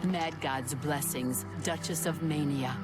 Mad God's blessings, Duchess of Mania.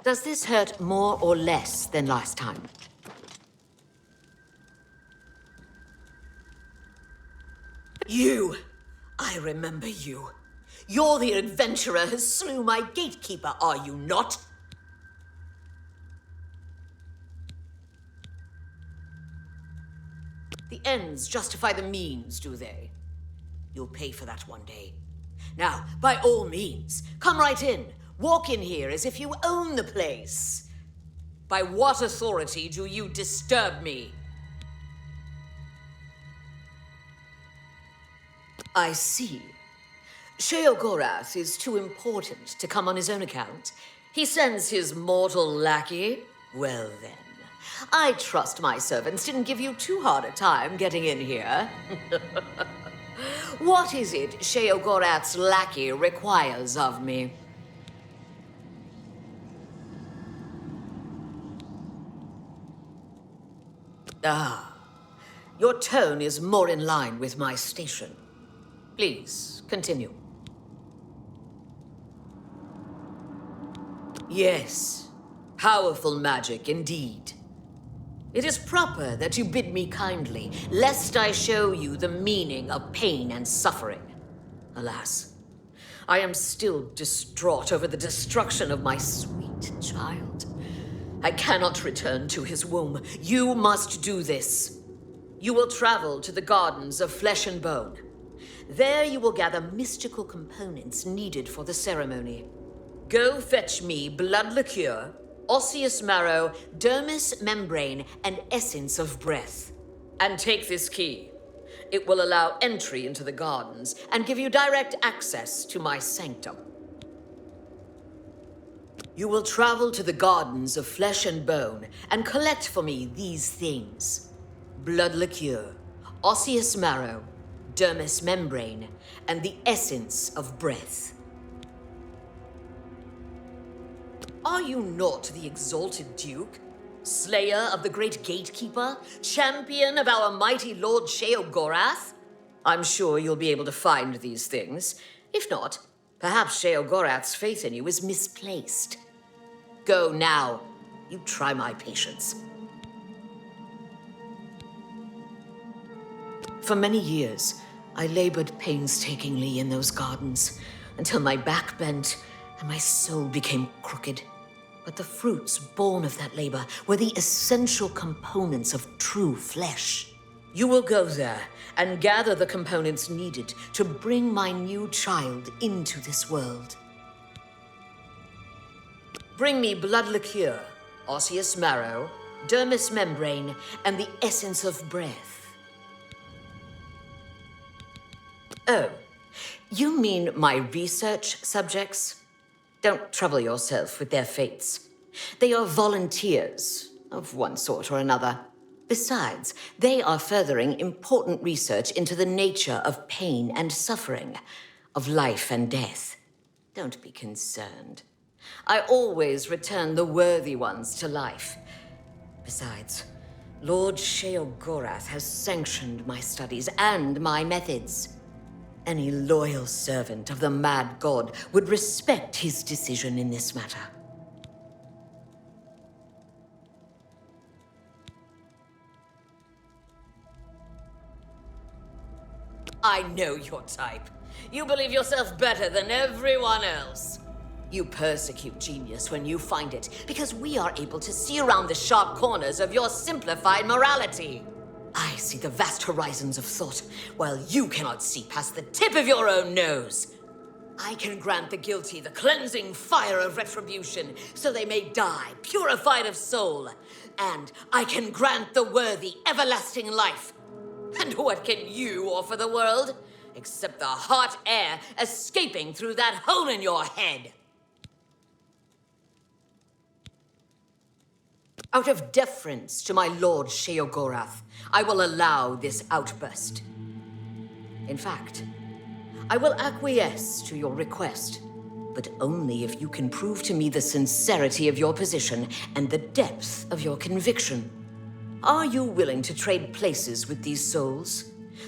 Does this hurt more or less than last time? You! I remember you. You're the adventurer who slew my gatekeeper, are you not? The ends justify the means, do they? You'll pay for that one day. Now, by all means, come right in. Walk in here as if you own the place. By what authority do you disturb me? I see. Sheogorath is too important to come on his own account. He sends his mortal lackey. Well then, I trust my servants didn't give you too hard a time getting in here. What is it Sheogorath's lackey requires of me? Ah, your tone is more in line with my station. Please, continue. Yes, powerful magic indeed. It is proper that you bid me kindly, lest I show you the meaning of pain and suffering. Alas, I am still distraught over the destruction of my sweet child. I cannot return to his womb. You must do this. You will travel to the Gardens of Flesh and Bone. There you will gather mystical components needed for the ceremony. Go fetch me blood liqueur, osseous marrow, dermis membrane, and essence of breath. And take this key. It will allow entry into the gardens and give you direct access to my sanctum. You will travel to the Gardens of Flesh and Bone and collect for me these things: blood liqueur, osseous marrow, dermis membrane, and the essence of breath. Are you not the exalted Duke, slayer of the great gatekeeper, champion of our mighty Lord Sheogorath? I'm sure you'll be able to find these things. If not, perhaps Sheogorath's faith in you is misplaced. Go now. You try my patience. For many years, I labored painstakingly in those gardens until my back bent and my soul became crooked. But the fruits born of that labor were the essential components of true flesh. You will go there and gather the components needed to bring my new child into this world. Bring me blood liqueur, osseous marrow, dermis membrane, and the essence of breath. Oh, you mean my research subjects? Don't trouble yourself with their fates. They are volunteers of one sort or another. Besides, they are furthering important research into the nature of pain and suffering, of life and death. Don't be concerned. I always return the worthy ones to life. Besides, Lord Sheogorath has sanctioned my studies and my methods. Any loyal servant of the mad god would respect his decision in this matter. I know your type. You believe yourself better than everyone else. You persecute genius when you find it, because we are able to see around the sharp corners of your simplified morality. I see the vast horizons of thought, while you cannot see past the tip of your own nose. I can grant the guilty the cleansing fire of retribution, so they may die, purified of soul. And I can grant the worthy everlasting life. And what can you offer the world? Except the hot air escaping through that hole in your head. Out of deference to my Lord Sheogorath, I will allow this outburst. In fact, I will acquiesce to your request, but only if you can prove to me the sincerity of your position and the depth of your conviction. Are you willing to trade places with these souls?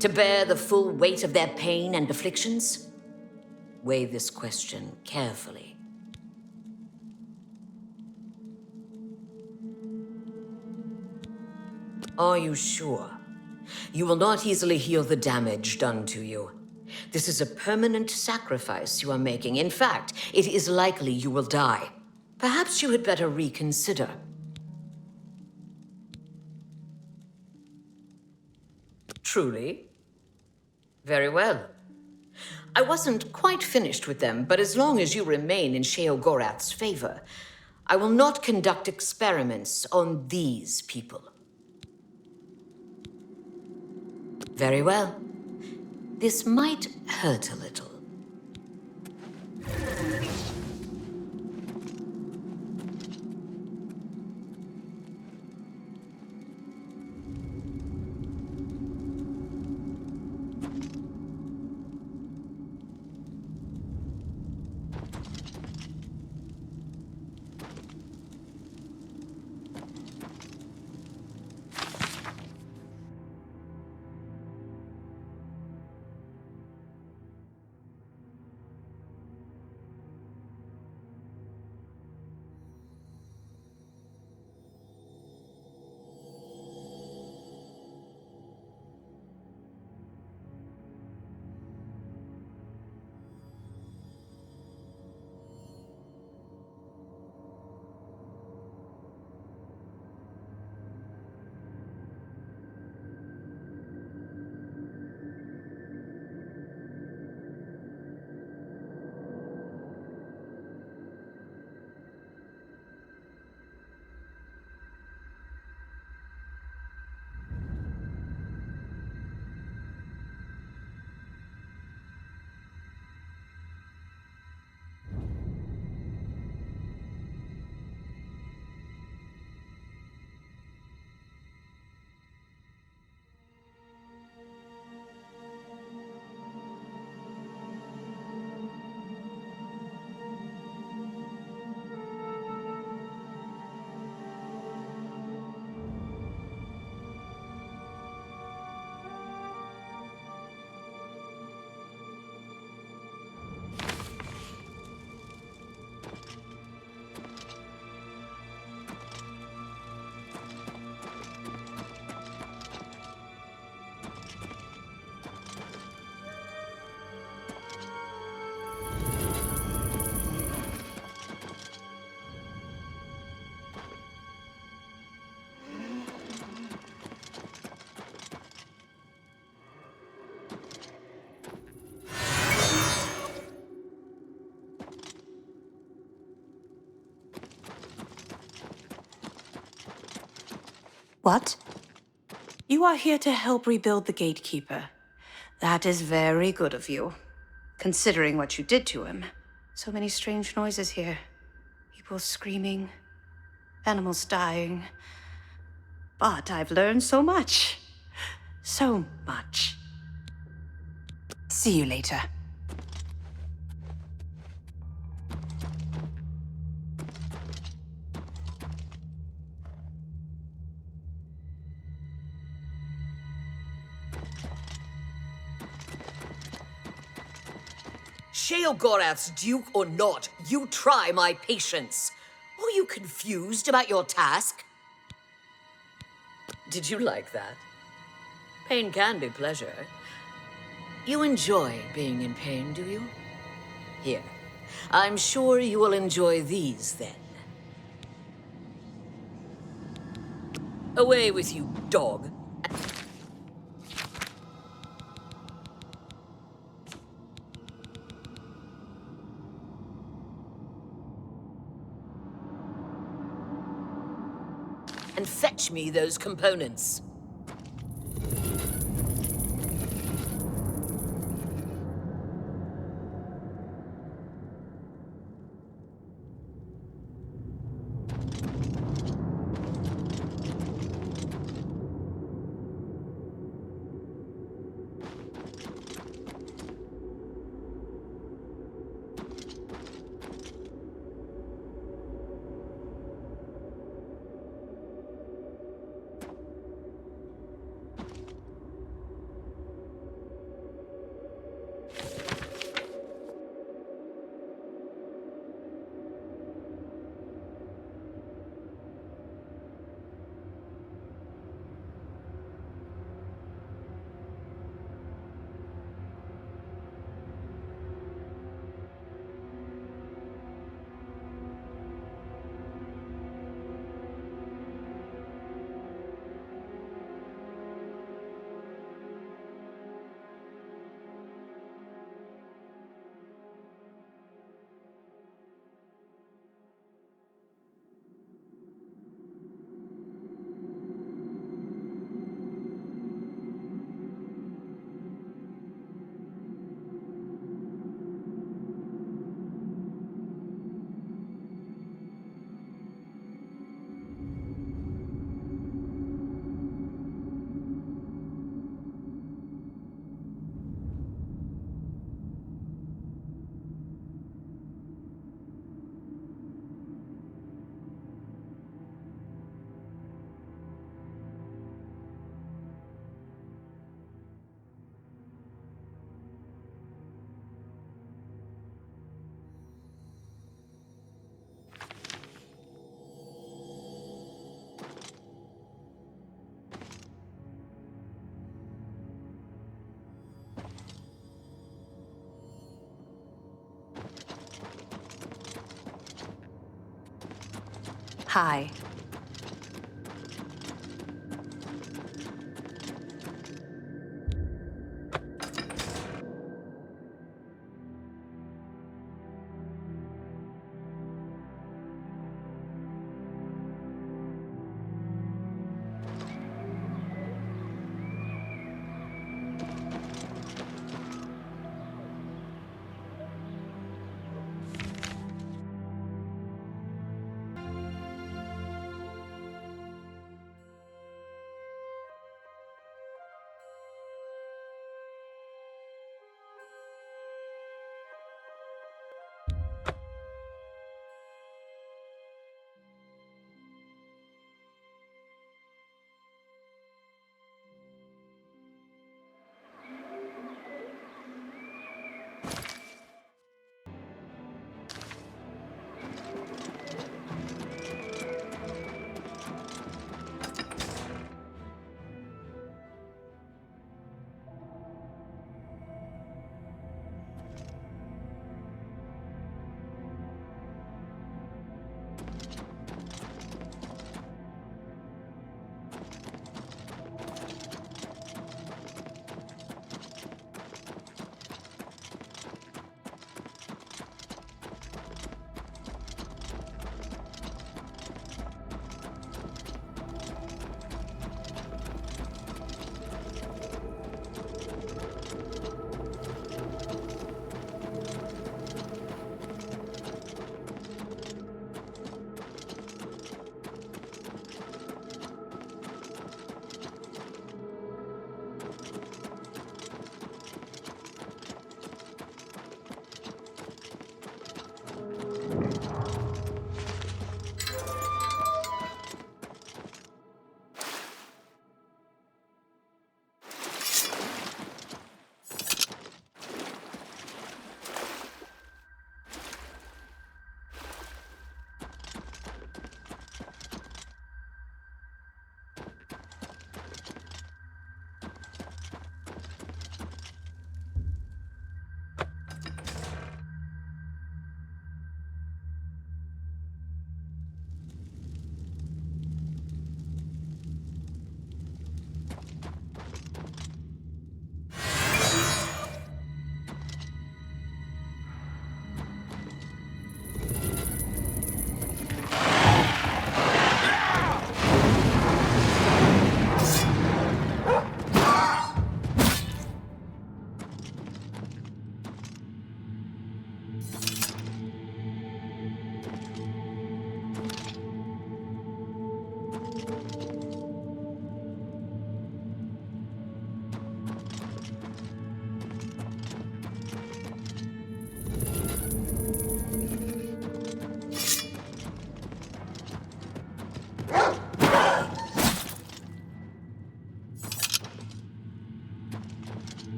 To bear the full weight of their pain and afflictions? Weigh this question carefully. Are you sure? You will not easily heal the damage done to you. This is a permanent sacrifice you are making. In fact, it is likely you will die. Perhaps you had better reconsider. Truly? Very well. I wasn't quite finished with them, but as long as you remain in Sheogorath's favor, I will not conduct experiments on these people. Very well. This might hurt a little. What? You are here to help rebuild the Gatekeeper. That is very good of you, considering what you did to him. So many strange noises here. People screaming, animals dying. But I've learned so much. So much. See you later. Sheogorath's Duke or not, you try my patience. Are you confused about your task? Did you like that? Pain can be pleasure. You enjoy being in pain, do you? Here. I'm sure you will enjoy these then. Away with you, dog. And fetch me those components. Hi.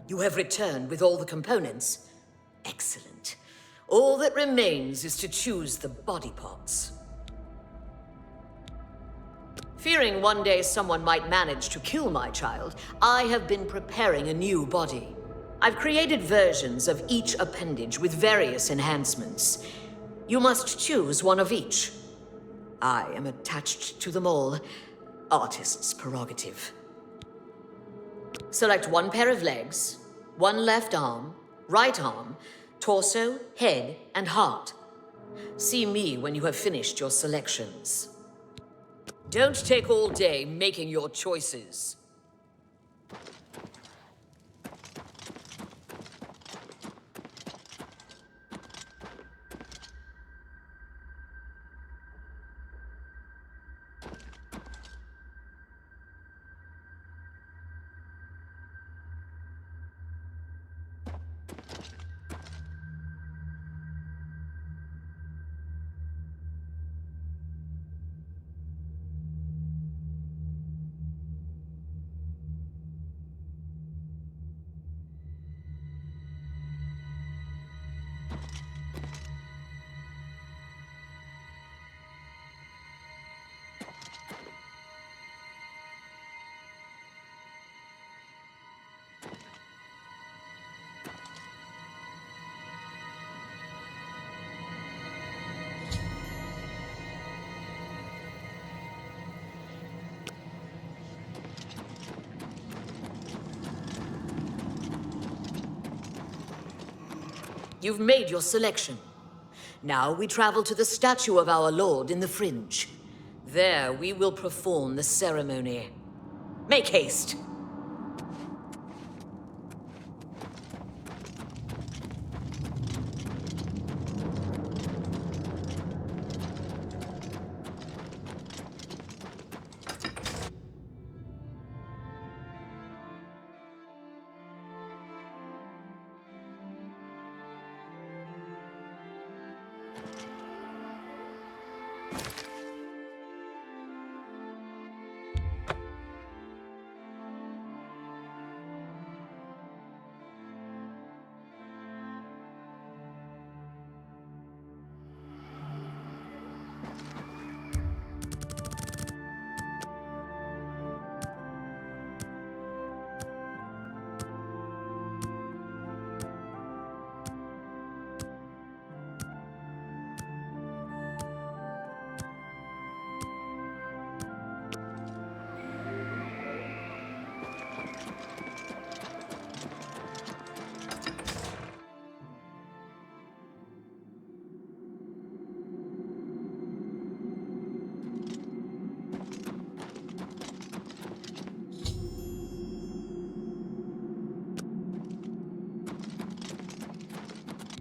You have returned with all the components. Excellent. All that remains is to choose the body parts. Fearing one day someone might manage to kill my child, I have been preparing a new body. I've created versions of each appendage with various enhancements. You must choose one of each. I am attached to them all. Artist's prerogative. Select one pair of legs, one left arm, right arm, torso, head, and heart. See me when you have finished your selections. Don't take all day making your choices. You've made your selection. Now we travel to the statue of our Lord in the Fringe. There we will perform the ceremony. Make haste!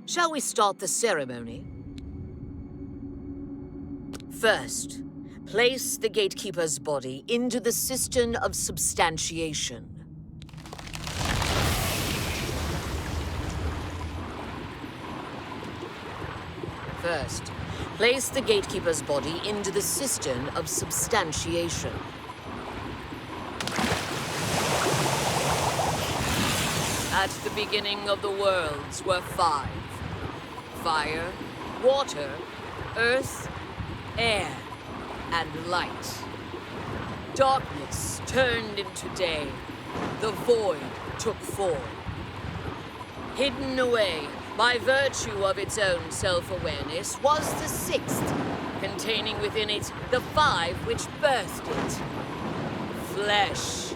Shall we start the ceremony? First, place the gatekeeper's body into the cistern of substantiation. First, place the gatekeeper's body into the cistern of substantiation. At the beginning of the worlds were five. Fire, water, earth, air, and light. Darkness turned into day. The void took form. Hidden away by virtue of its own self-awareness was the sixth, containing within it the five which birthed it. Flesh.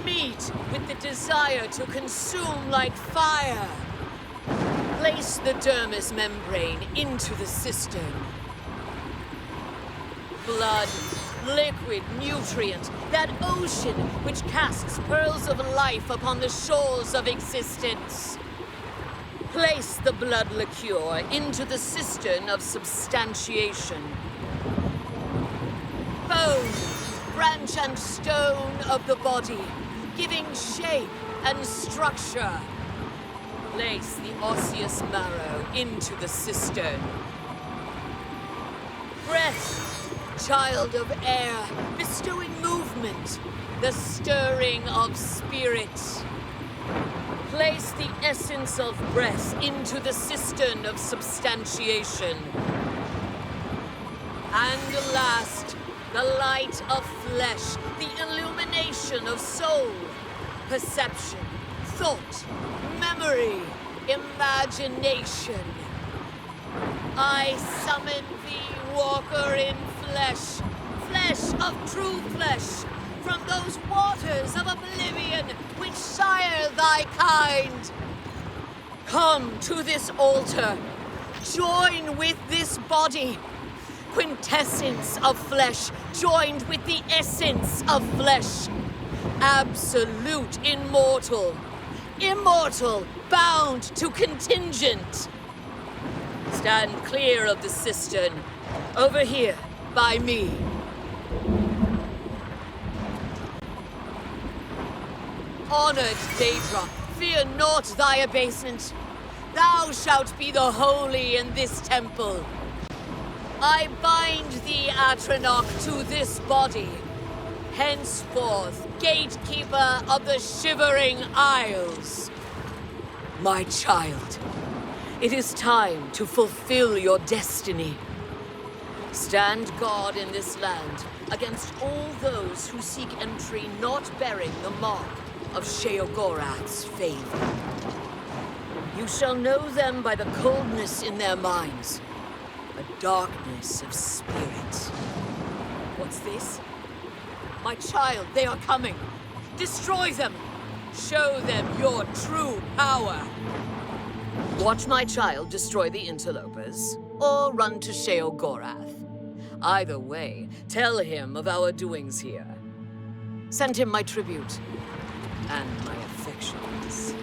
Meat with the desire to consume like fire. Place the dermis membrane into the cistern. Blood, liquid, nutrient, that ocean which casts pearls of life upon the shores of existence. Place the blood liqueur into the cistern of substantiation. Bone, branch and stone of the body, giving shape and structure. Place the osseous marrow into the cistern. Breath, child of air, bestowing movement, the stirring of spirit. Place the essence of breath into the cistern of substantiation. And last, the light of flesh, the illumination of soul, perception, thought, memory, imagination. I summon thee, walker in flesh, flesh of true flesh, from those waters of oblivion which sire thy kind. Come to this altar, join with this body, quintessence of flesh joined with the essence of flesh, absolute immortal, immortal bound to contingent. Stand clear of the cistern, over here by me. Honored Daedra, fear not thy abasement. Thou shalt be the holy in this temple. I bind thee, Atronach, to this body, henceforth gatekeeper of the Shivering Isles. My child, it is time to fulfill your destiny. Stand guard in this land against all those who seek entry not bearing the mark of Sheogorath's favor. You shall know them by the coldness in their minds, a darkness of spirit. What's this? My child, they are coming. Destroy them! Show them your true power! Watch my child destroy the interlopers, or run to Sheogorath. Either way, tell him of our doings here. Send him my tribute, and my affections.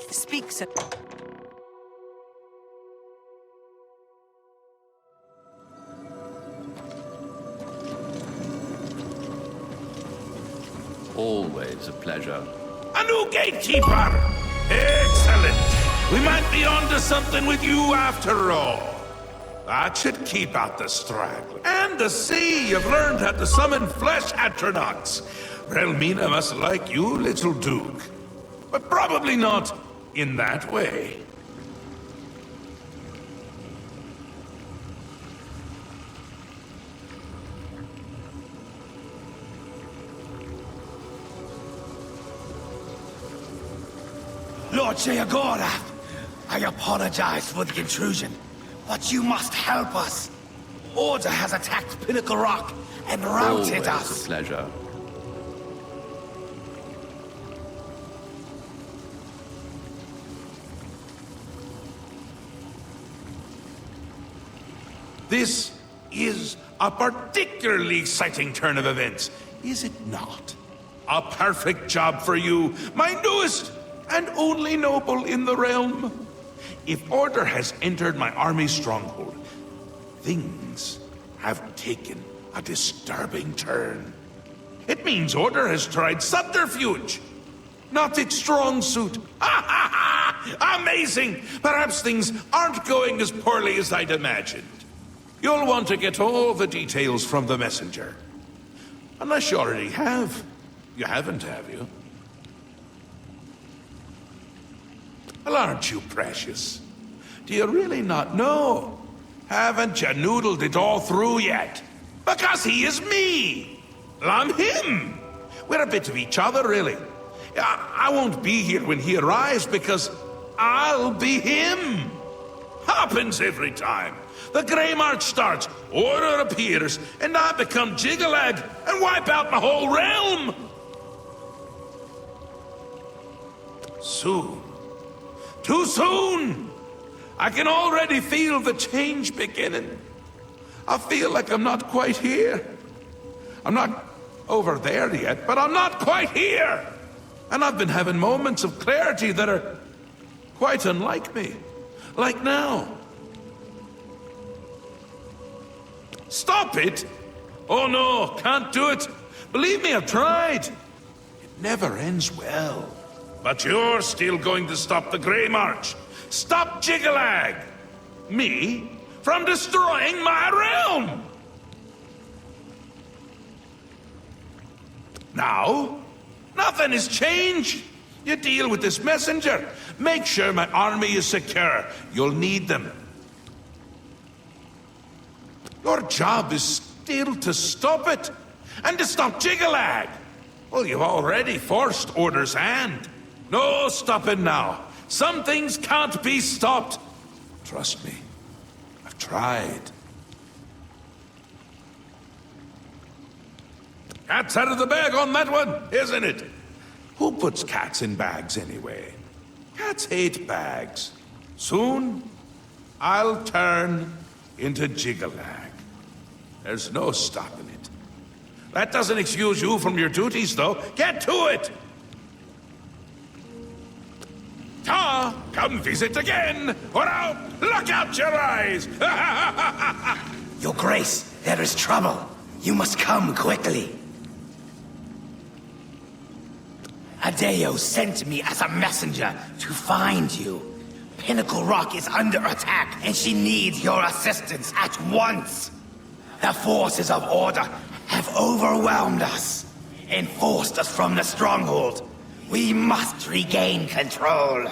Speak, sir. Always a pleasure. A new gatekeeper! Excellent! We might be onto something with you after all. That should keep out the stragglers. And the sea! You've learned how to summon flesh atronachs. Relmina must like you, little Duke. But probably not in that way. Lord Sheogorath, I apologize for the intrusion, but you must help us. Order has attacked Pinnacle Rock and routed Always us. a pleasure. This is a particularly exciting turn of events, is it not? A perfect job for you, my newest and only noble in the realm. If Order has entered my army's stronghold, things have taken a disturbing turn. It means Order has tried subterfuge. Not its strong suit. Amazing! Perhaps things aren't going as poorly as I'd imagined. You'll want to get all the details from the messenger. Unless you already have. You haven't, have you? Well, aren't you precious? Do you really not know? Haven't you noodled it all through yet? Because he is me! Well, I'm him! We're a bit of each other, really. I won't be here when he arrives because I'll be him! Happens every time. The Grey March starts, Order appears, and I become Jiggalag and wipe out my whole realm! Soon. Too soon! I can already feel the change beginning. I feel like I'm not quite here. I'm not over there yet, but I'm not quite here! And I've been having moments of clarity that are quite unlike me. Like now. Stop it! Oh no, can't do it. Believe me, I've tried. It never ends well. But you're still going to stop the Grey March. Stop Jiggalag! Me? From destroying my realm! Now? Nothing has changed. You deal with this messenger. Make sure my army is secure. You'll need them. Your job is still to stop it. And to stop Jiggalag. Well, you've already forced Order's hand. No stopping now. Some things can't be stopped. Trust me. I've tried. Cat's out of the bag on that one, isn't it? Who puts cats in bags anyway? Cats hate bags. Soon, I'll turn into Jiggalag. There's no stopping it. That doesn't excuse you from your duties, though. Get to it! Ta! Come visit again! Or I'll look out your eyes! Your Grace, there is trouble. You must come quickly. Adeo sent me as a messenger to find you. Pinnacle Rock is under attack, and she needs your assistance at once. The forces of Order have overwhelmed us and forced us from the stronghold. We must regain control.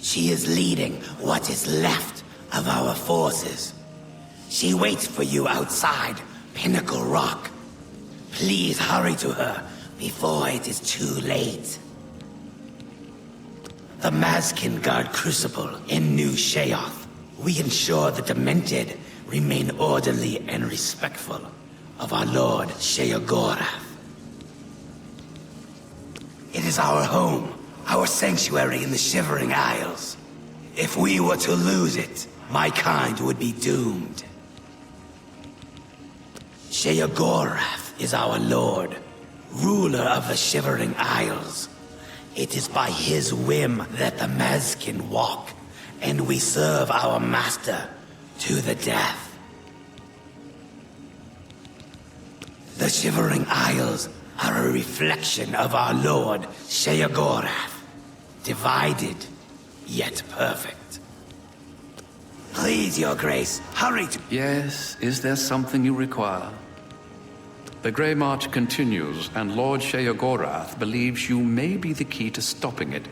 She is leading what is left of our forces. She waits for you outside Pinnacle Rock. Please hurry to her before it is too late. The Mazkin guard Crucible in New Sheoth. We ensure the Demented remain orderly and respectful of our Lord Sheogorath. It is our home, our sanctuary in the Shivering Isles. If we were to lose it, my kind would be doomed. Sheogorath is our lord, ruler of the Shivering Isles. It is by his whim that the Mazkin walk, and we serve our master to the death. The Shivering Isles are a reflection of our lord, Sheogorath. Divided, yet perfect. Please, your grace, hurry to... Yes, is there something you require? The Grey March continues, and Lord Sheogorath believes you may be the key to stopping it.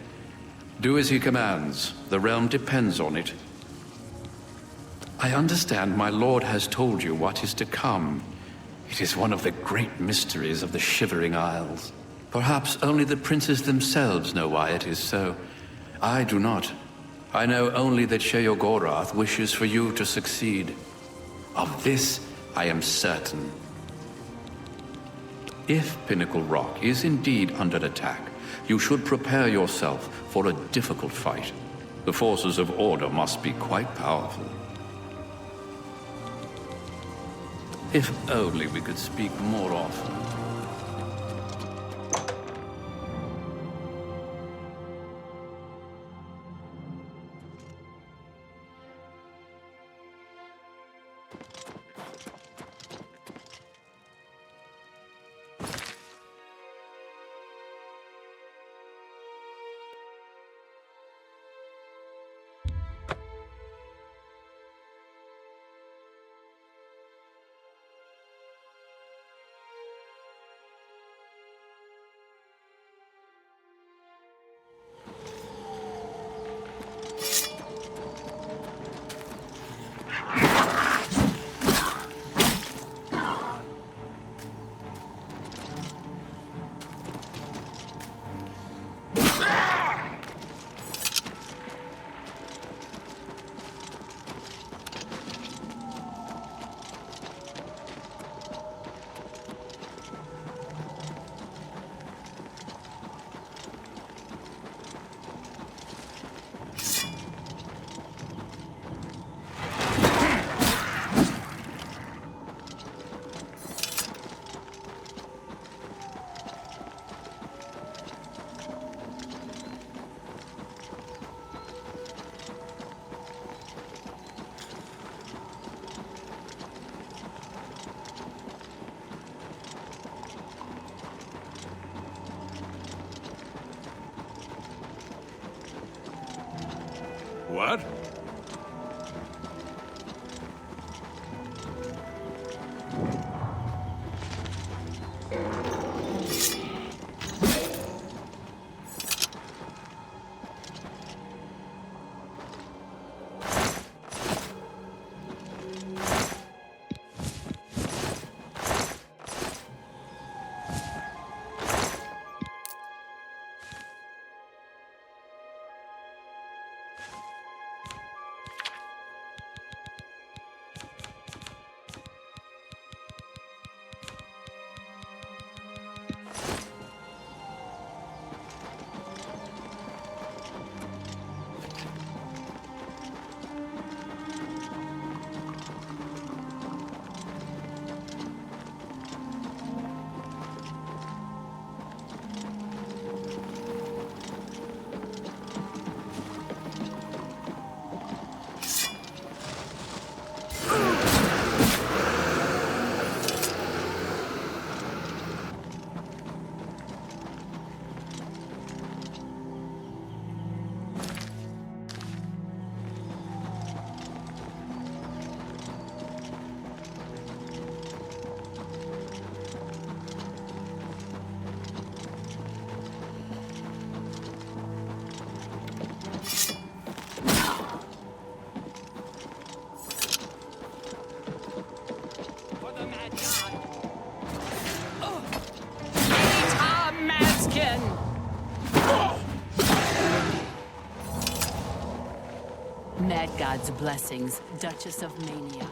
Do as he commands. The realm depends on it. I understand my lord has told you what is to come. It is one of the great mysteries of the Shivering Isles. Perhaps only the princes themselves know why it is so. I do not. I know only that Sheogorath wishes for you to succeed. Of this, I am certain. If Pinnacle Rock is indeed under attack, you should prepare yourself for a difficult fight. The forces of Order must be quite powerful. If only we could speak more often. What? Mad God's blessings, Duchess of Mania.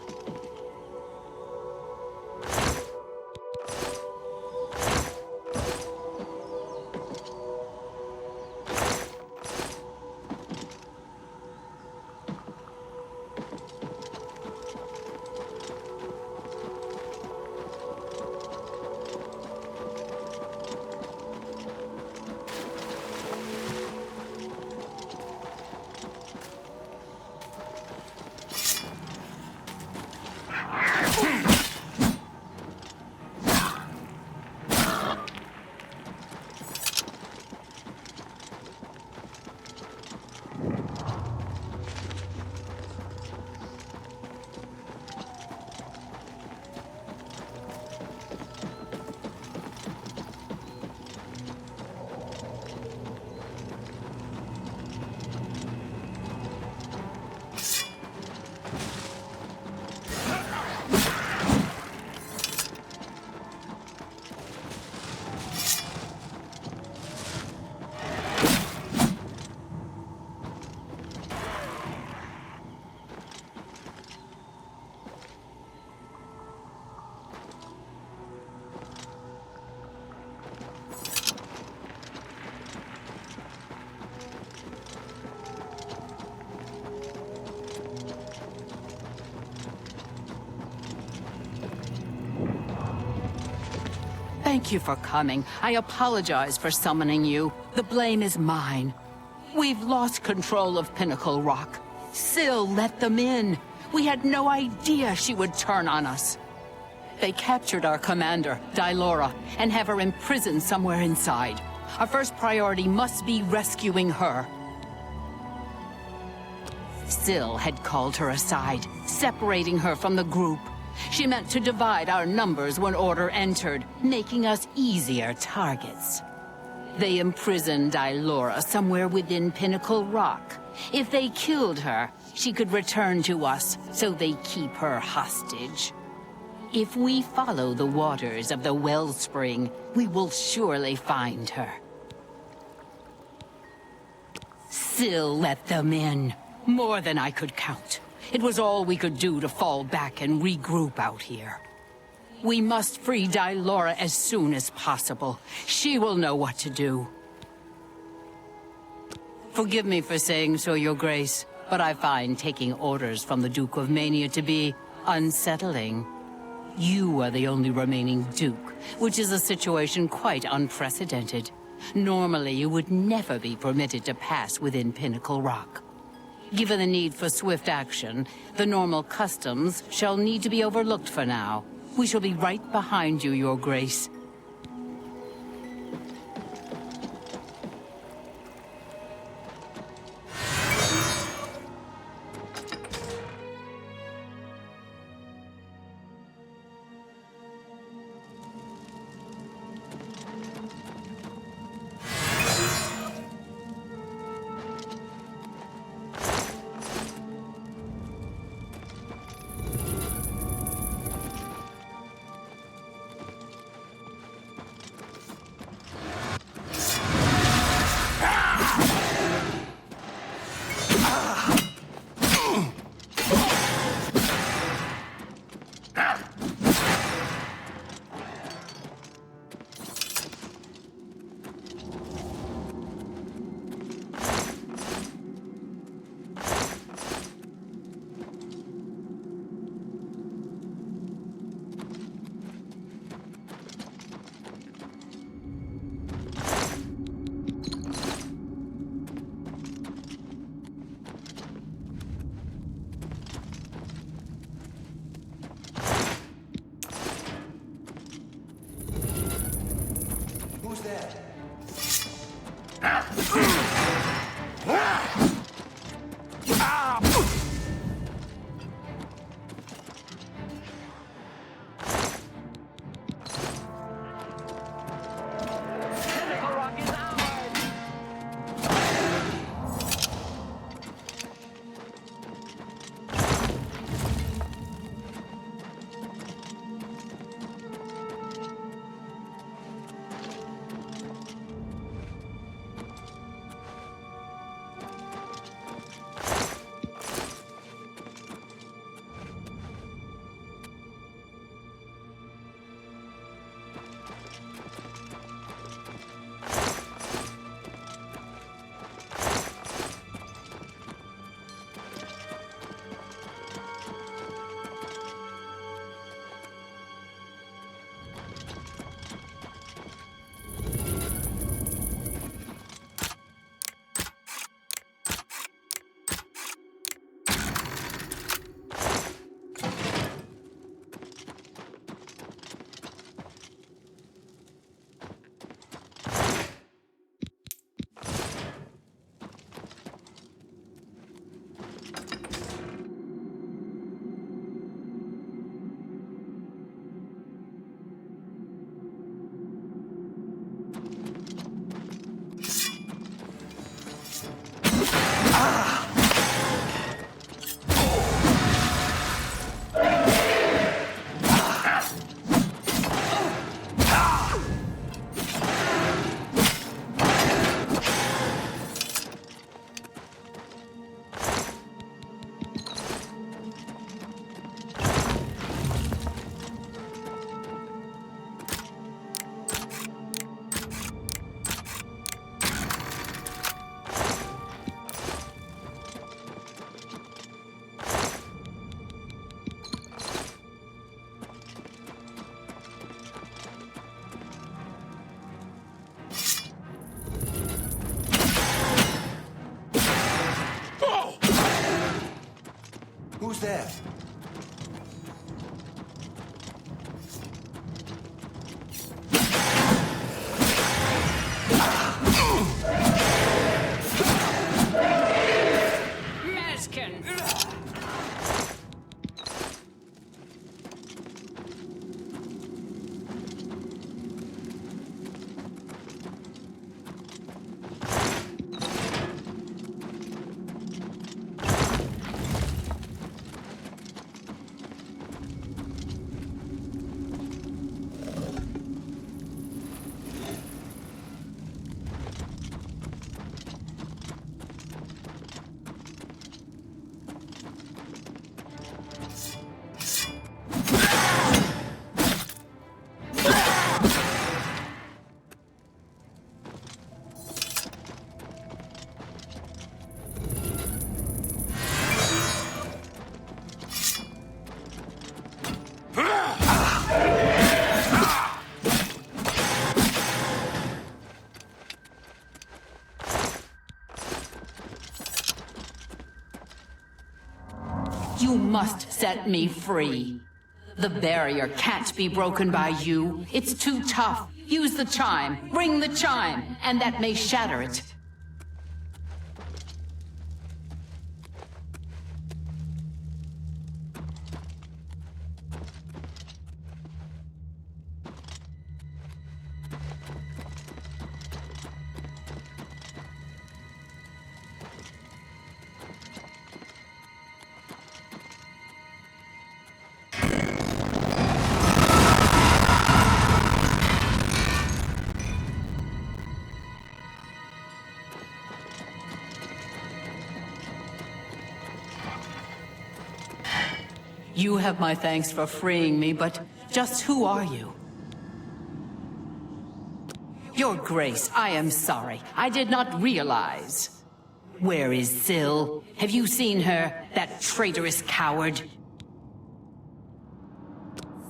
Thank you for coming. I apologize for summoning you. The blame is mine. We've lost control of Pinnacle Rock. Syl let them in. We had no idea she would turn on us. They captured our commander, Dylora, and have her imprisoned somewhere inside. Our first priority must be rescuing her. Syl had called her aside, separating her from the group. She meant to divide our numbers when order entered, making us easier targets. They imprisoned Dylora somewhere within Pinnacle Rock. If they killed her, she could return to us, so they keep her hostage. If we follow the waters of the wellspring, we will surely find her. Syl let them in. More than I could count. It was all we could do to fall back and regroup out here. We must free Dylora as soon as possible. She will know what to do. Forgive me for saying so, Your Grace, but I find taking orders from the Duke of Mania to be unsettling. You are the only remaining Duke, which is a situation quite unprecedented. Normally, you would never be permitted to pass within Pinnacle Rock. Given the need for swift action, the normal customs shall need to be overlooked for now. We shall be right behind you, Your Grace. Who's there? Mazkin! You must set me free. The barrier can't be broken by you. It's too tough. Use the chime. Ring the chime, and that may shatter it. You have my thanks for freeing me, but just who are you? Your Grace, I am sorry. I did not realize. Where is Syl? Have you seen her, that traitorous coward?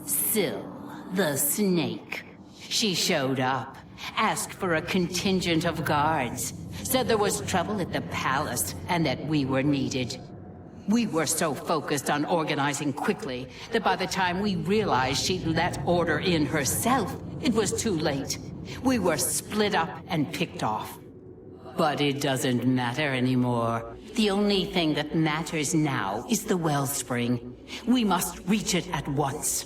Syl, the snake. She showed up, asked for a contingent of guards, said there was trouble at the palace and that we were needed. We were so focused on organizing quickly that by the time we realized she'd let order in herself, it was too late. We were split up and picked off. But it doesn't matter anymore. The only thing that matters now is the wellspring. We must reach it at once.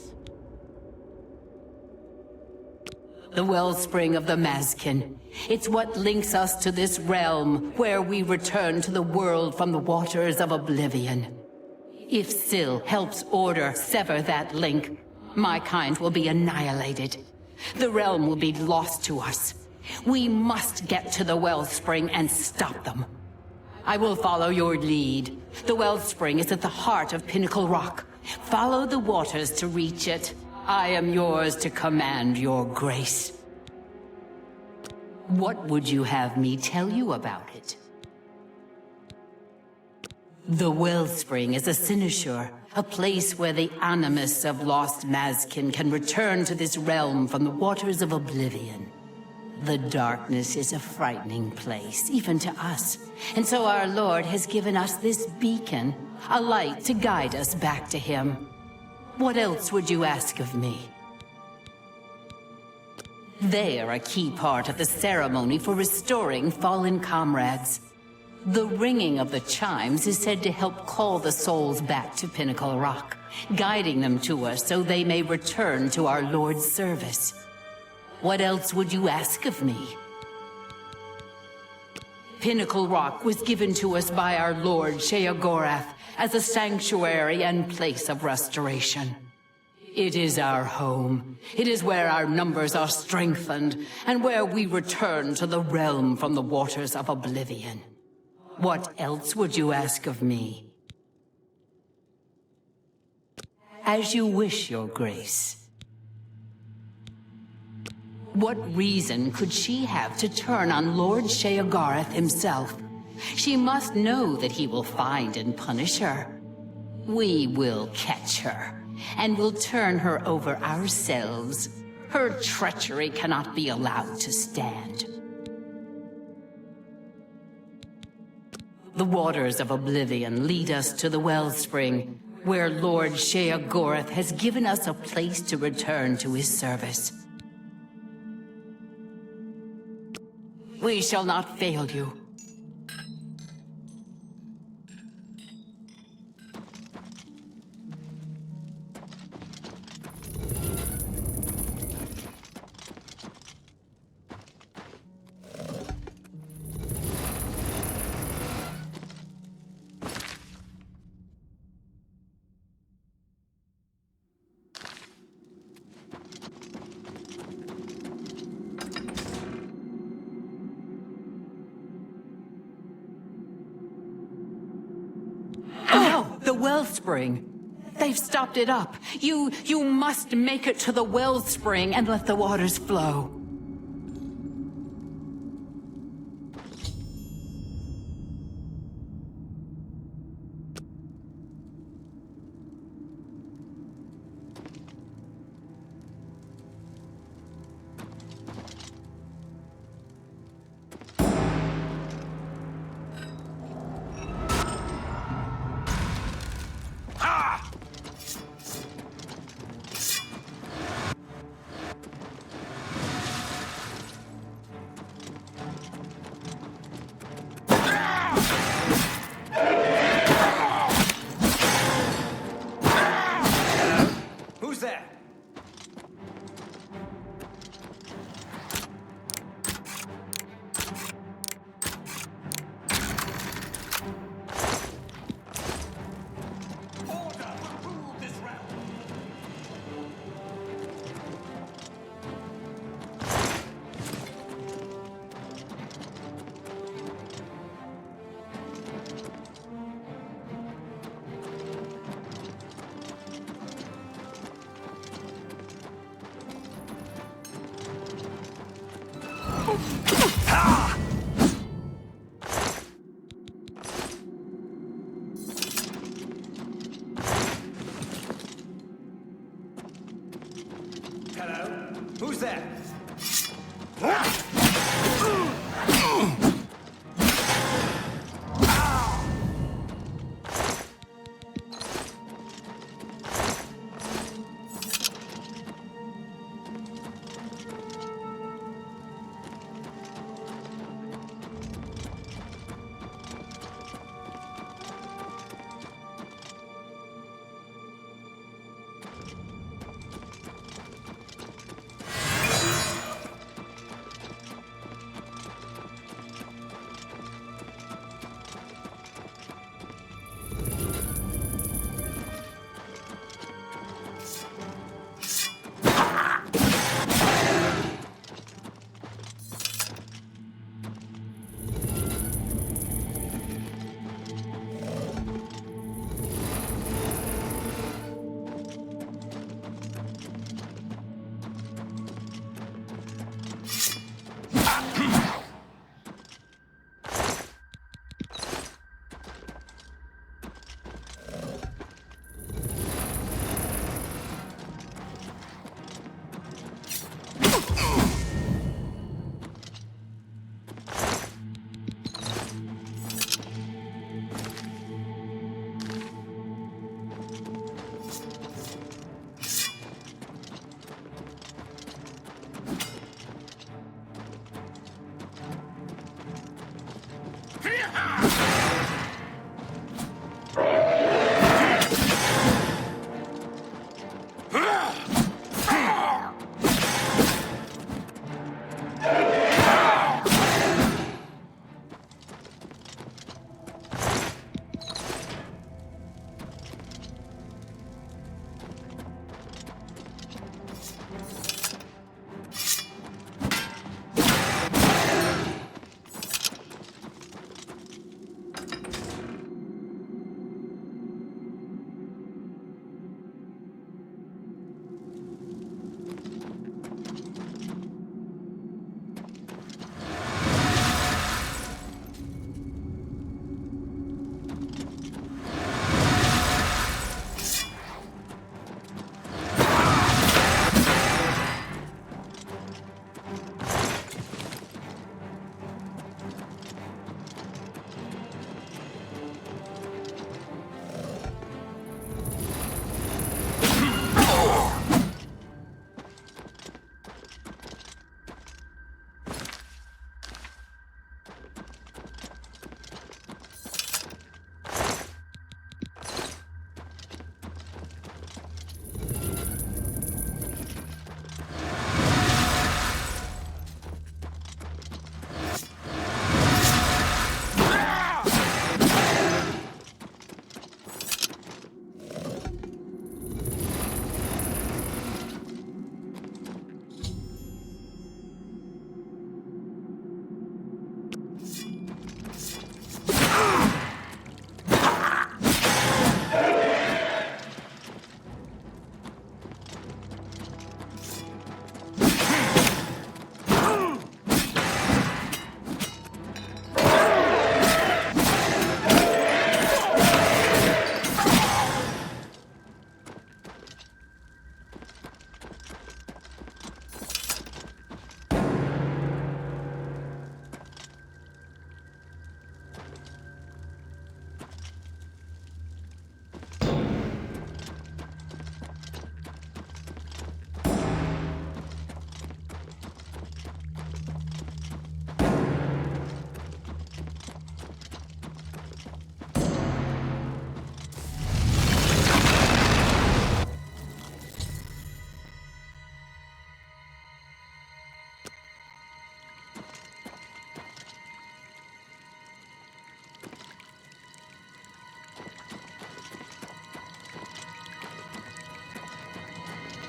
The wellspring of the Mazkin. It's what links us to this realm, where we return to the world from the waters of Oblivion. If Syl helps Order sever that link, my kind will be annihilated. The realm will be lost to us. We must get to the wellspring and stop them. I will follow your lead. The wellspring is at the heart of Pinnacle Rock. Follow the waters to reach it. I am yours to command, your grace. What would you have me tell you about it? The wellspring is a cynosure, a place where the animus of lost Mazkin can return to this realm from the waters of Oblivion. The darkness is a frightening place, even to us. And so our Lord has given us this beacon, a light to guide us back to him. What else would you ask of me? They are a key part of the ceremony for restoring fallen comrades. The ringing of the chimes is said to help call the souls back to Pinnacle Rock, guiding them to us so they may return to our Lord's service. What else would you ask of me? Pinnacle Rock was given to us by our Lord Sheogorath as a sanctuary and place of restoration. It is our home. It is where our numbers are strengthened, and where we return to the realm from the waters of Oblivion. What else would you ask of me? As you wish, your grace. What reason could she have to turn on Lord Sheogorath himself? She must know that he will find and punish her. We will catch her, and will turn her over ourselves. Her treachery cannot be allowed to stand. The waters of Oblivion lead us to the wellspring, where Lord Sheogorath has given us a place to return to his service. We shall not fail you. The wellspring. They've stopped it up. You must make it to the wellspring and let the waters flow. Who's there? Hello? Who's there?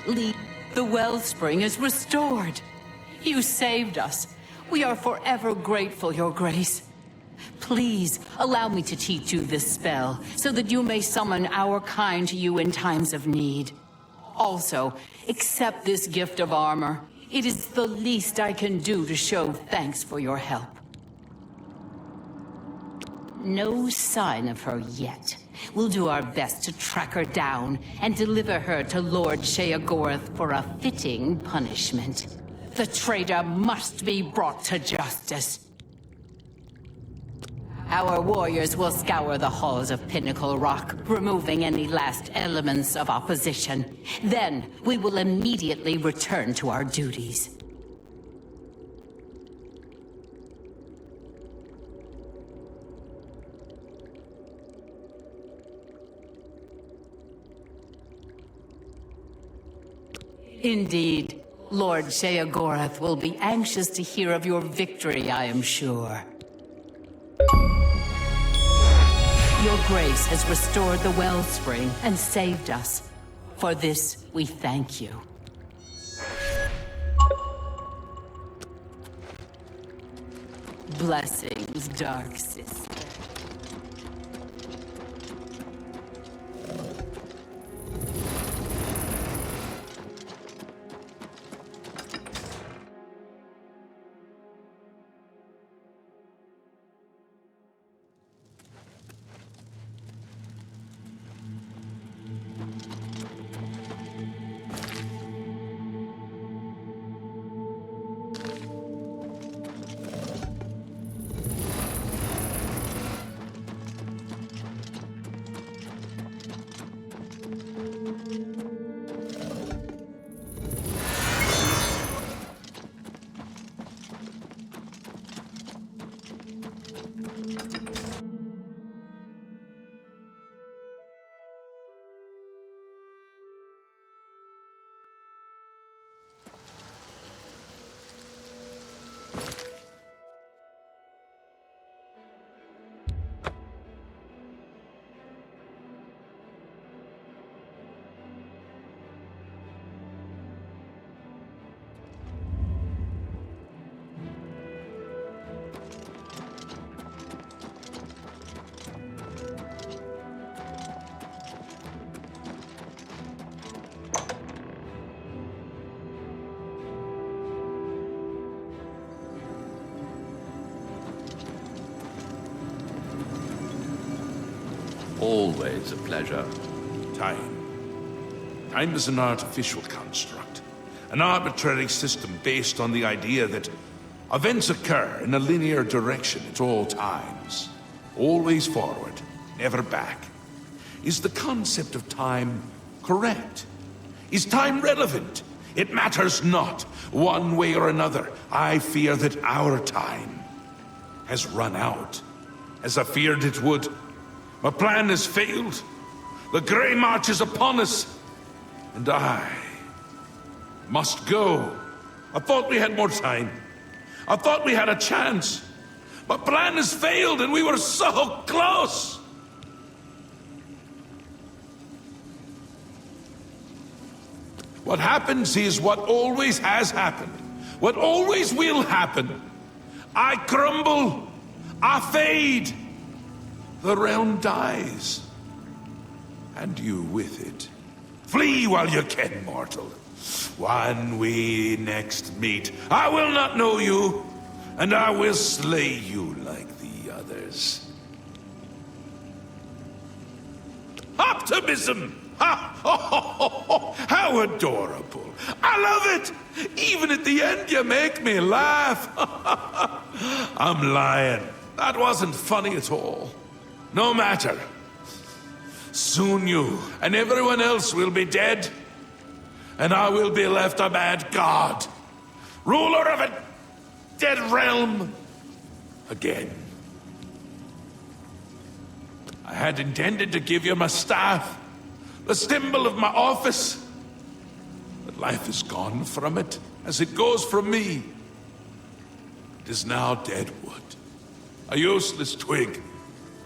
The wellspring is restored. You saved us. We are forever grateful, Your Grace. Please, allow me to teach you this spell, so that you may summon our kind to you in times of need. Also, accept this gift of armor. It is the least I can do to show thanks for your help. No sign of her yet. We'll do our best to track her down and deliver her to Lord Sheogorath for a fitting punishment. The traitor must be brought to justice. Our warriors will scour the halls of Pinnacle Rock, removing any last elements of opposition. Then, we will immediately return to our duties. Indeed. Lord Sheogorath will be anxious to hear of your victory, I am sure. Your Grace has restored the wellspring and saved us. For this, we thank you. Blessings, Dark Sister. Always a pleasure. Time. Time is an artificial construct. An arbitrary system based on the idea that events occur in a linear direction at all times. Always forward, never back. Is the concept of time correct? Is time relevant? It matters not. One way or another, I fear that our time has run out, as I feared it would. My plan has failed. The Grey March is upon us. And I must go. I thought we had more time. I thought we had a chance. My plan has failed and we were so close. What happens is what always has happened. What always will happen. I crumble. I fade. The realm dies, and you with it. Flee while you can, mortal. When we next meet, I will not know you, and I will slay you like the others. Optimism! Ha! Oh, how adorable. I love it! Even at the end, you make me laugh. I'm lying. That wasn't funny at all. No matter. Soon you and everyone else will be dead, and I will be left a bad god, ruler of a dead realm again. I had intended to give you my staff, the symbol of my office, but life is gone from it, as it goes from me. It is now dead wood, a useless twig.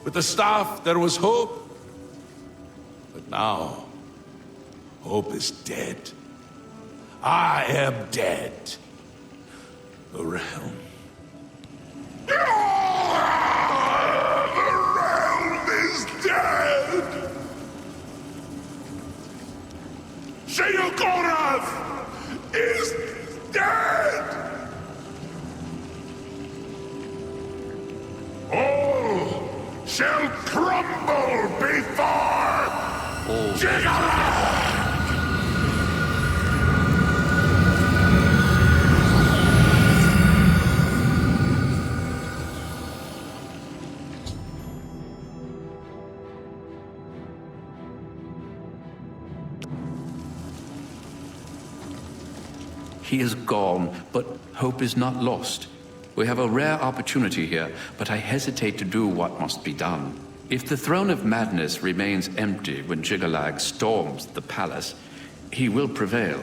With the staff, there was hope. But now, hope is dead. I am dead. The realm. The realm is dead! Sheogorath is dead! All shall crumble before Jigalath! He is gone, but hope is not lost. We have a rare opportunity here, but I hesitate to do what must be done. If the Throne of Madness remains empty when Jigalag storms the palace, he will prevail.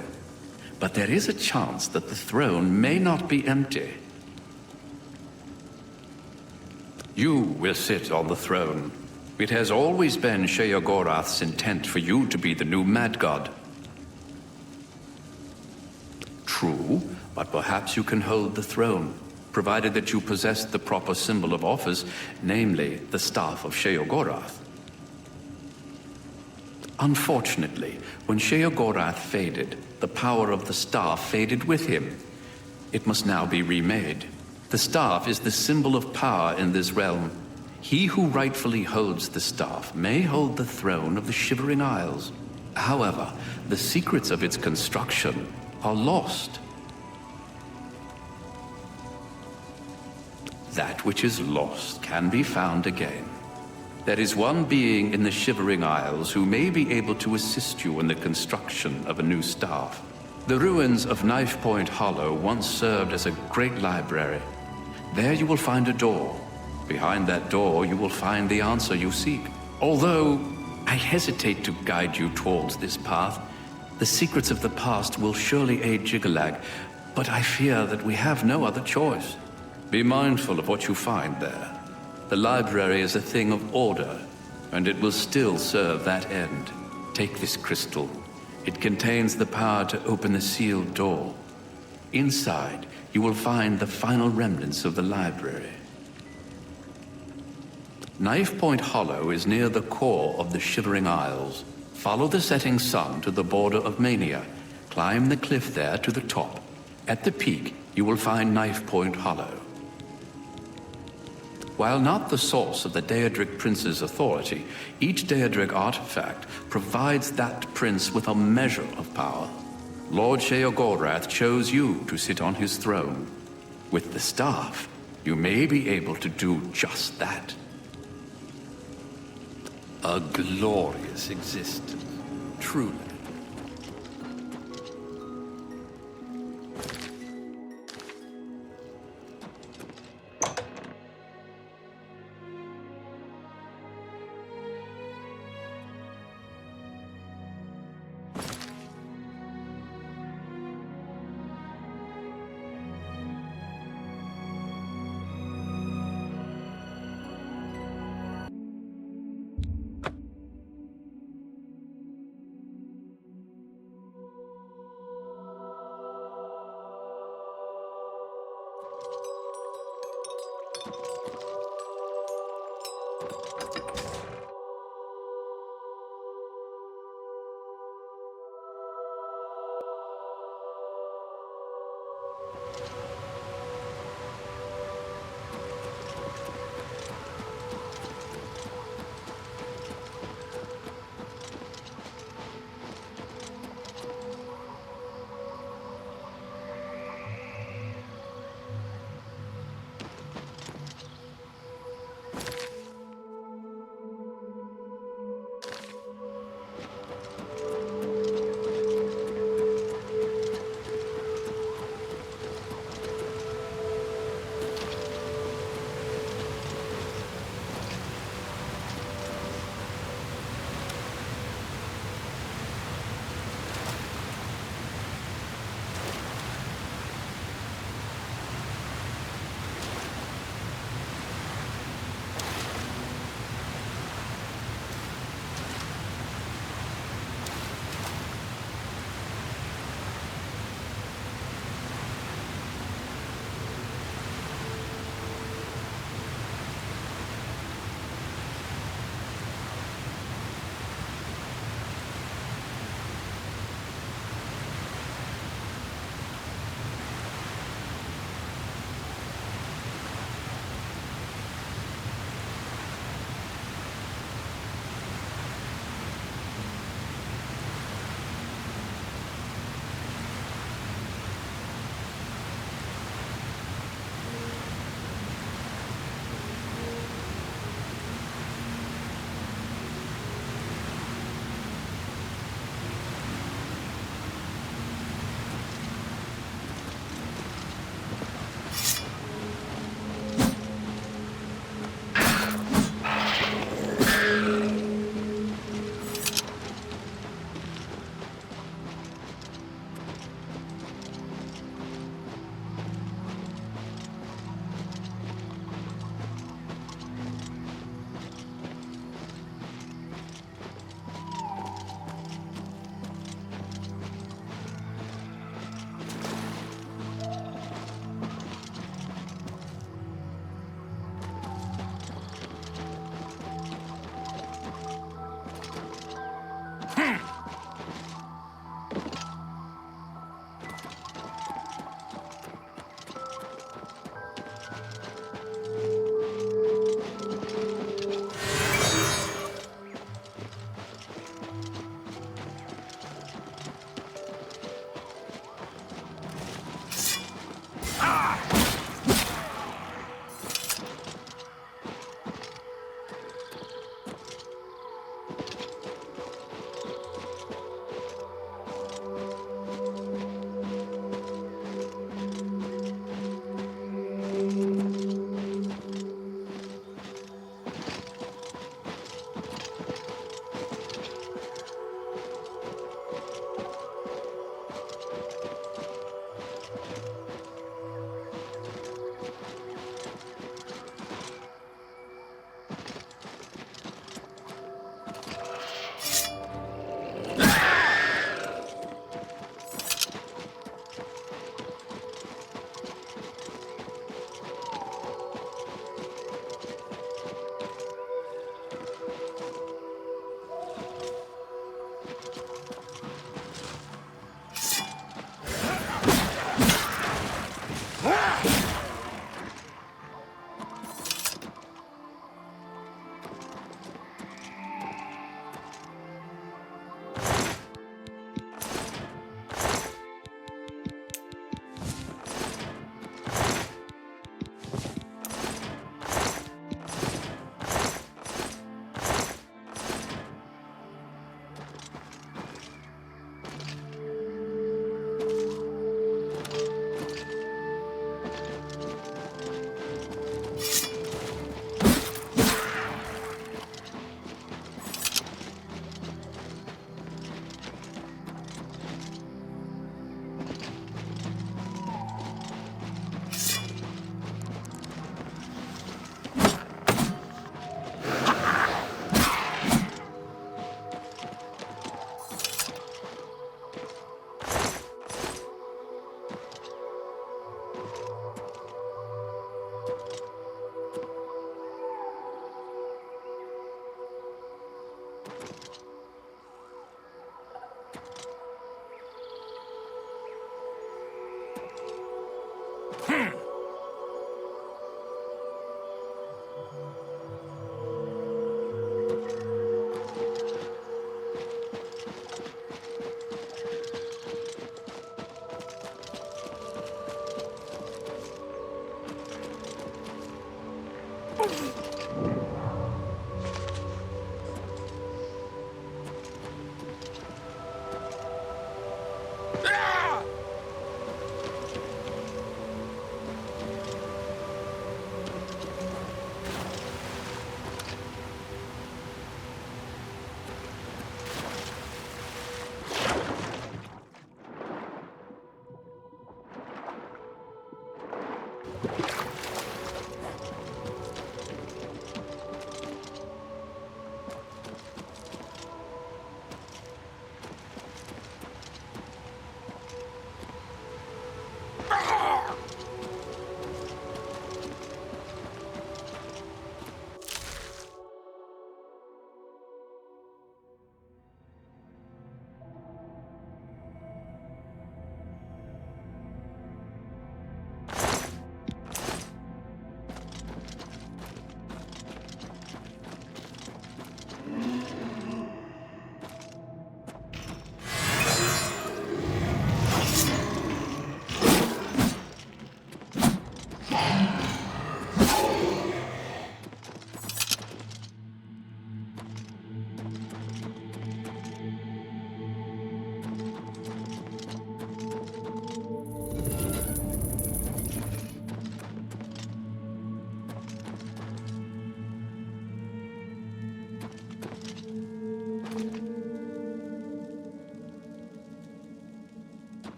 But there is a chance that the throne may not be empty. You will sit on the throne. It has always been Sheogorath's intent for you to be the new Mad God. True, but perhaps you can hold the throne, provided that you possess the proper symbol of office, namely the Staff of Sheogorath. Unfortunately, when Sheogorath faded, the power of the staff faded with him. It must now be remade. The staff is the symbol of power in this realm. He who rightfully holds the staff may hold the throne of the Shivering Isles. However, the secrets of its construction are lost. That which is lost can be found again. There is one being in the Shivering Isles who may be able to assist you in the construction of a new staff. The ruins of Knife Point Hollow once served as a great library. There you will find a door. Behind that door you will find the answer you seek. Although I hesitate to guide you towards this path, the secrets of the past will surely aid Jigalag, but I fear that we have no other choice. Be mindful of what you find there. The library is a thing of order, and it will still serve that end. Take this crystal. It contains the power to open the sealed door. Inside, you will find the final remnants of the library. Knife Point Hollow is near the core of the Shivering Isles. Follow the setting sun to the border of Mania. Climb the cliff there to the top. At the peak, you will find Knife Point Hollow. While not the source of the Daedric Prince's authority, each Daedric artifact provides that prince with a measure of power. Lord Sheogorath chose you to sit on his throne. With the staff, you may be able to do just that. A glorious existence, truly.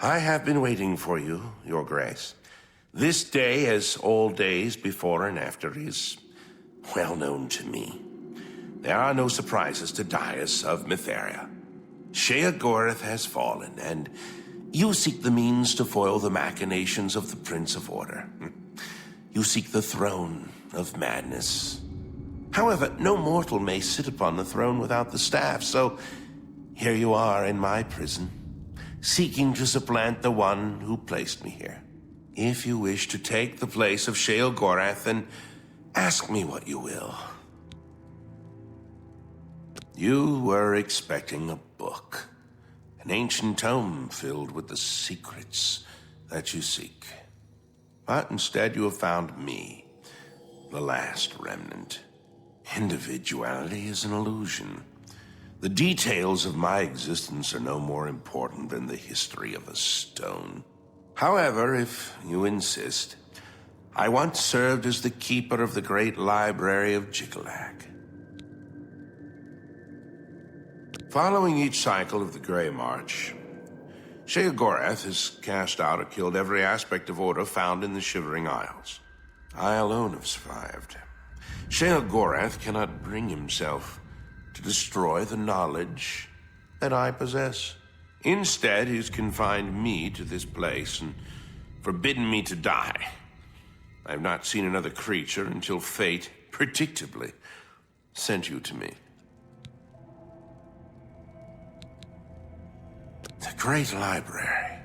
I have been waiting for you, Your Grace. This day, as all days before and after, is well known to me. There are no surprises to Dias of Mytheria. Sheogorath has fallen, and you seek the means to foil the machinations of the Prince of Order. You seek the throne of madness. However, no mortal may sit upon the throne without the staff, so here you are in my prison, seeking to supplant the one who placed me here. If you wish to take the place of Sheogorath, then ask me what you will. You were expecting a book, an ancient tome filled with the secrets that you seek. But instead you have found me, the last remnant. Individuality is an illusion. The details of my existence are no more important than the history of a stone. However, if you insist, I once served as the keeper of the great library of Jiglag. Following each cycle of the Grey March, Sheogorath has cast out or killed every aspect of order found in the Shivering Isles. I alone have survived. Sheogorath cannot bring himself to destroy the knowledge that I possess. Instead, he's confined me to this place and forbidden me to die. I have not seen another creature until fate, predictably, sent you to me. The Great Library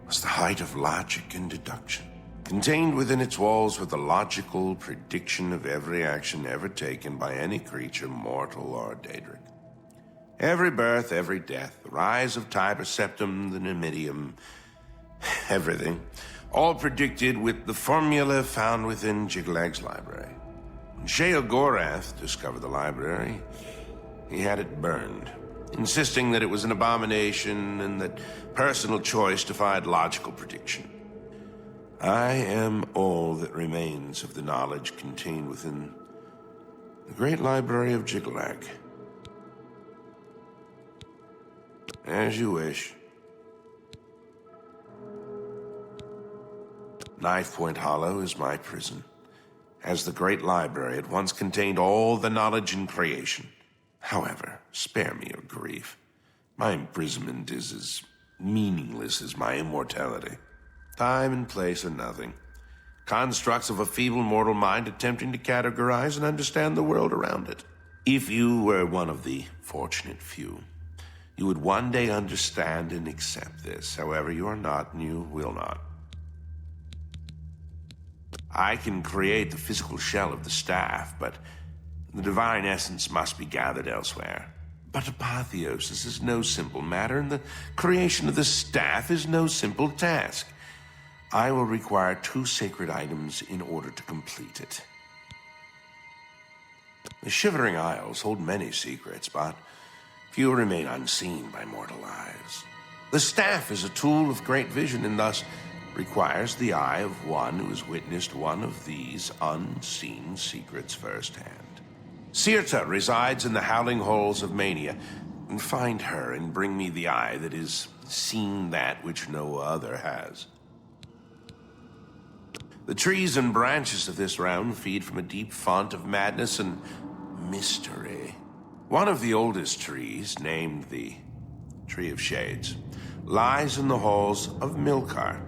was the height of logic and deduction. Contained within its walls were the logical prediction of every action ever taken by any creature, mortal or Daedric. Every birth, every death, the rise of Tiber Septim, the Numidium, everything, all predicted with the formula found within Jiglag's library. When Sheogorath discovered the library, he had it burned, insisting that it was an abomination and that personal choice defied logical prediction. I am all that remains of the knowledge contained within the Great Library of Jiggelag. As you wish. Knife Point Hollow is my prison. As the Great Library, it once contained all the knowledge in creation. However, spare me your grief. My imprisonment is as meaningless as my immortality. Time and place are nothing. Constructs of a feeble mortal mind attempting to categorize and understand the world around it. If you were one of the fortunate few, you would one day understand and accept this. However, you are not, and you will not. I can create the physical shell of the staff, but the divine essence must be gathered elsewhere. But apotheosis is no simple matter, and the creation of the staff is no simple task. I will require 2 sacred items in order to complete it. The Shivering Isles hold many secrets, but few remain unseen by mortal eyes. The staff is a tool of great vision, and thus requires the eye of one who has witnessed one of these unseen secrets firsthand. Sirta resides in the howling halls of Mania. Find her and bring me the eye that has seen that which no other has. The trees and branches of this realm feed from a deep font of madness and mystery. One of the oldest trees, named the Tree of Shades, lies in the halls of Milkar.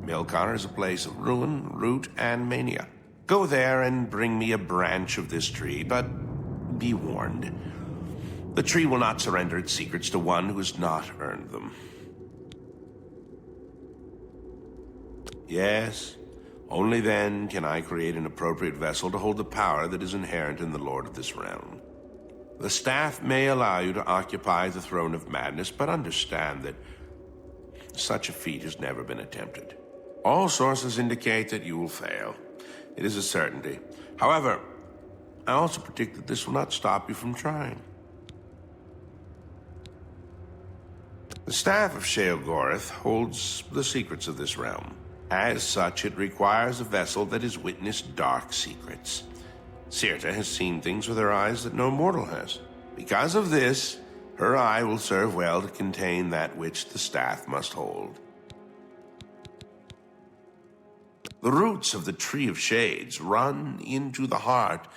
Milkar is a place of ruin, root, and mania. Go there and bring me a branch of this tree, but be warned. The tree will not surrender its secrets to one who has not earned them. Yes, only then can I create an appropriate vessel to hold the power that is inherent in the Lord of this realm. The staff may allow you to occupy the throne of madness, but understand that such a feat has never been attempted. All sources indicate that you will fail. It is a certainty. However, I also predict that this will not stop you from trying. The Staff of Sheogorath holds the secrets of this realm. As such, it requires a vessel that has witnessed dark secrets. Sirta has seen things with her eyes that no mortal has. Because of this, her eye will serve well to contain that which the staff must hold. The roots of the Tree of Shades run into the heart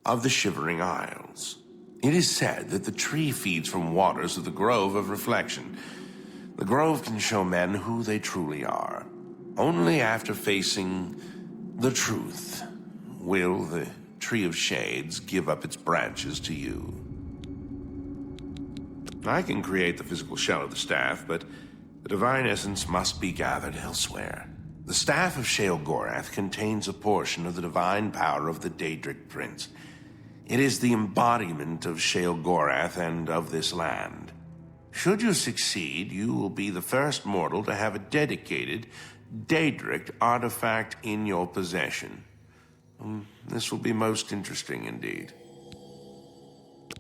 of the Shivering Isles. It is said that the tree feeds from waters of the Grove of Reflection. The Grove can show men who they truly are. Only after facing the truth will the Tree of Shades give up its branches to you. I can create the physical shell of the staff, but the divine essence must be gathered elsewhere. The Staff of Sheogorath contains a portion of the divine power of the Daedric Prince. It is the embodiment of Sheogorath and of this land. Should you succeed, you will be the first mortal to have a dedicated Daedric artifact in your possession. This will be most interesting indeed.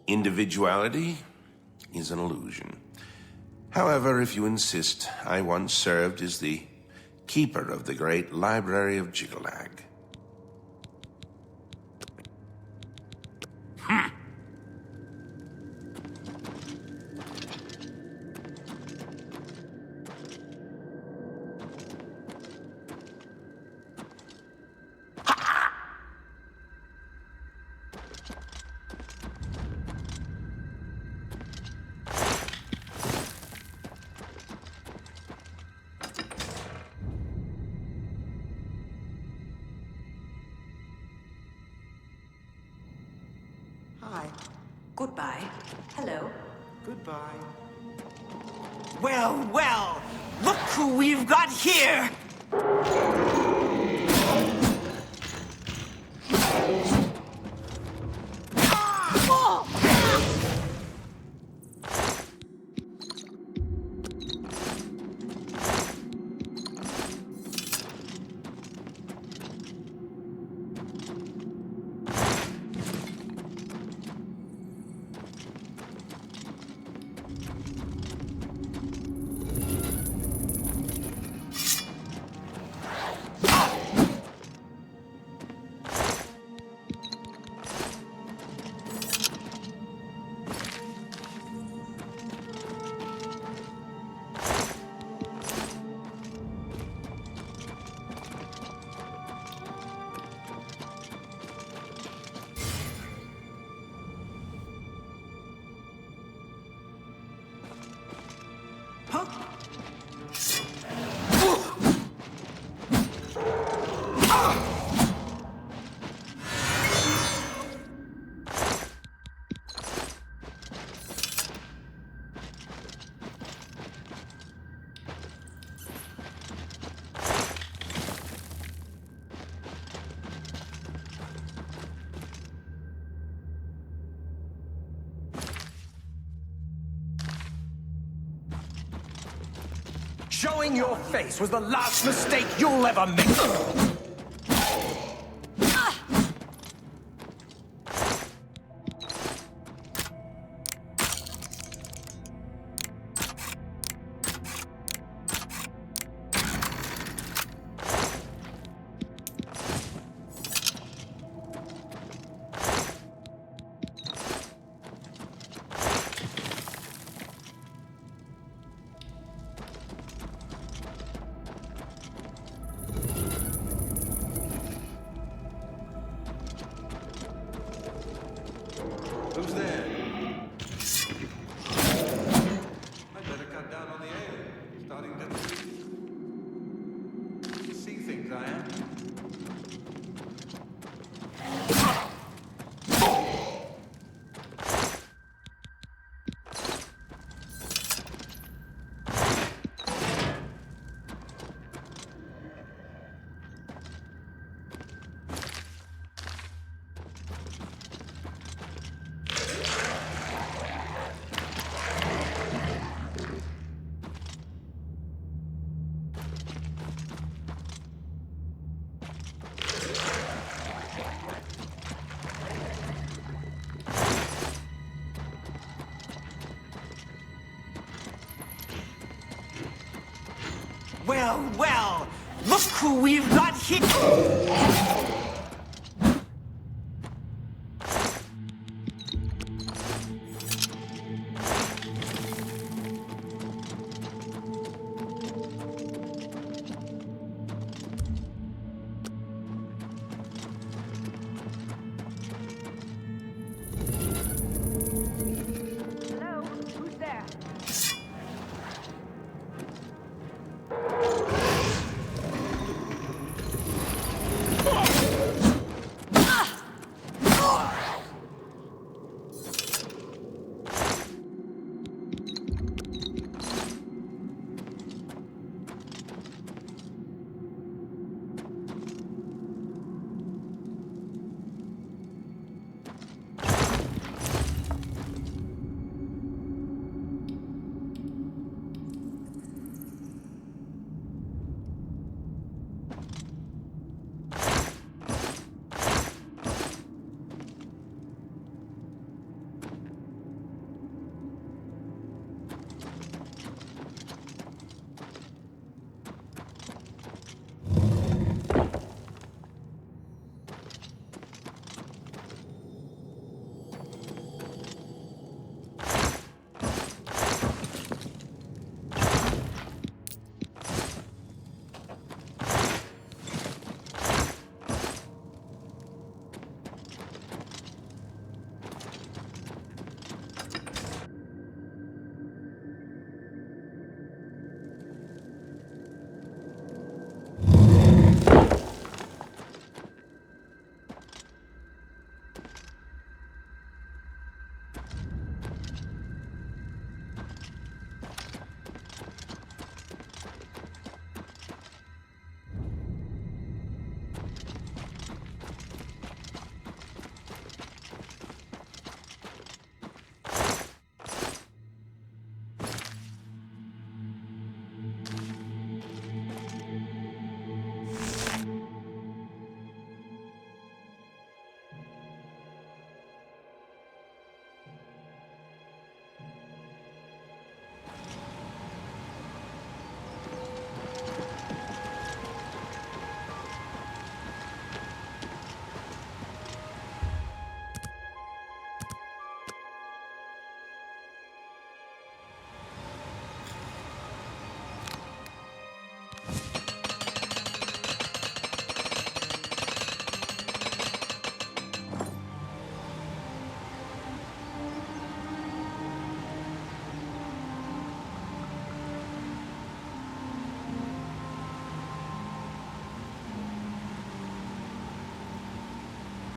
Individuality is an illusion. However, if you insist, I once served as the keeper of the Great Library of Jiggelag. Hi. Goodbye. Hello. Goodbye. Well, well, look who we've got here! Showing your face was the last mistake you'll ever make! Who's there? I'd better cut down on the ale. Starting to see things, I am. Well, well, look who we've got here!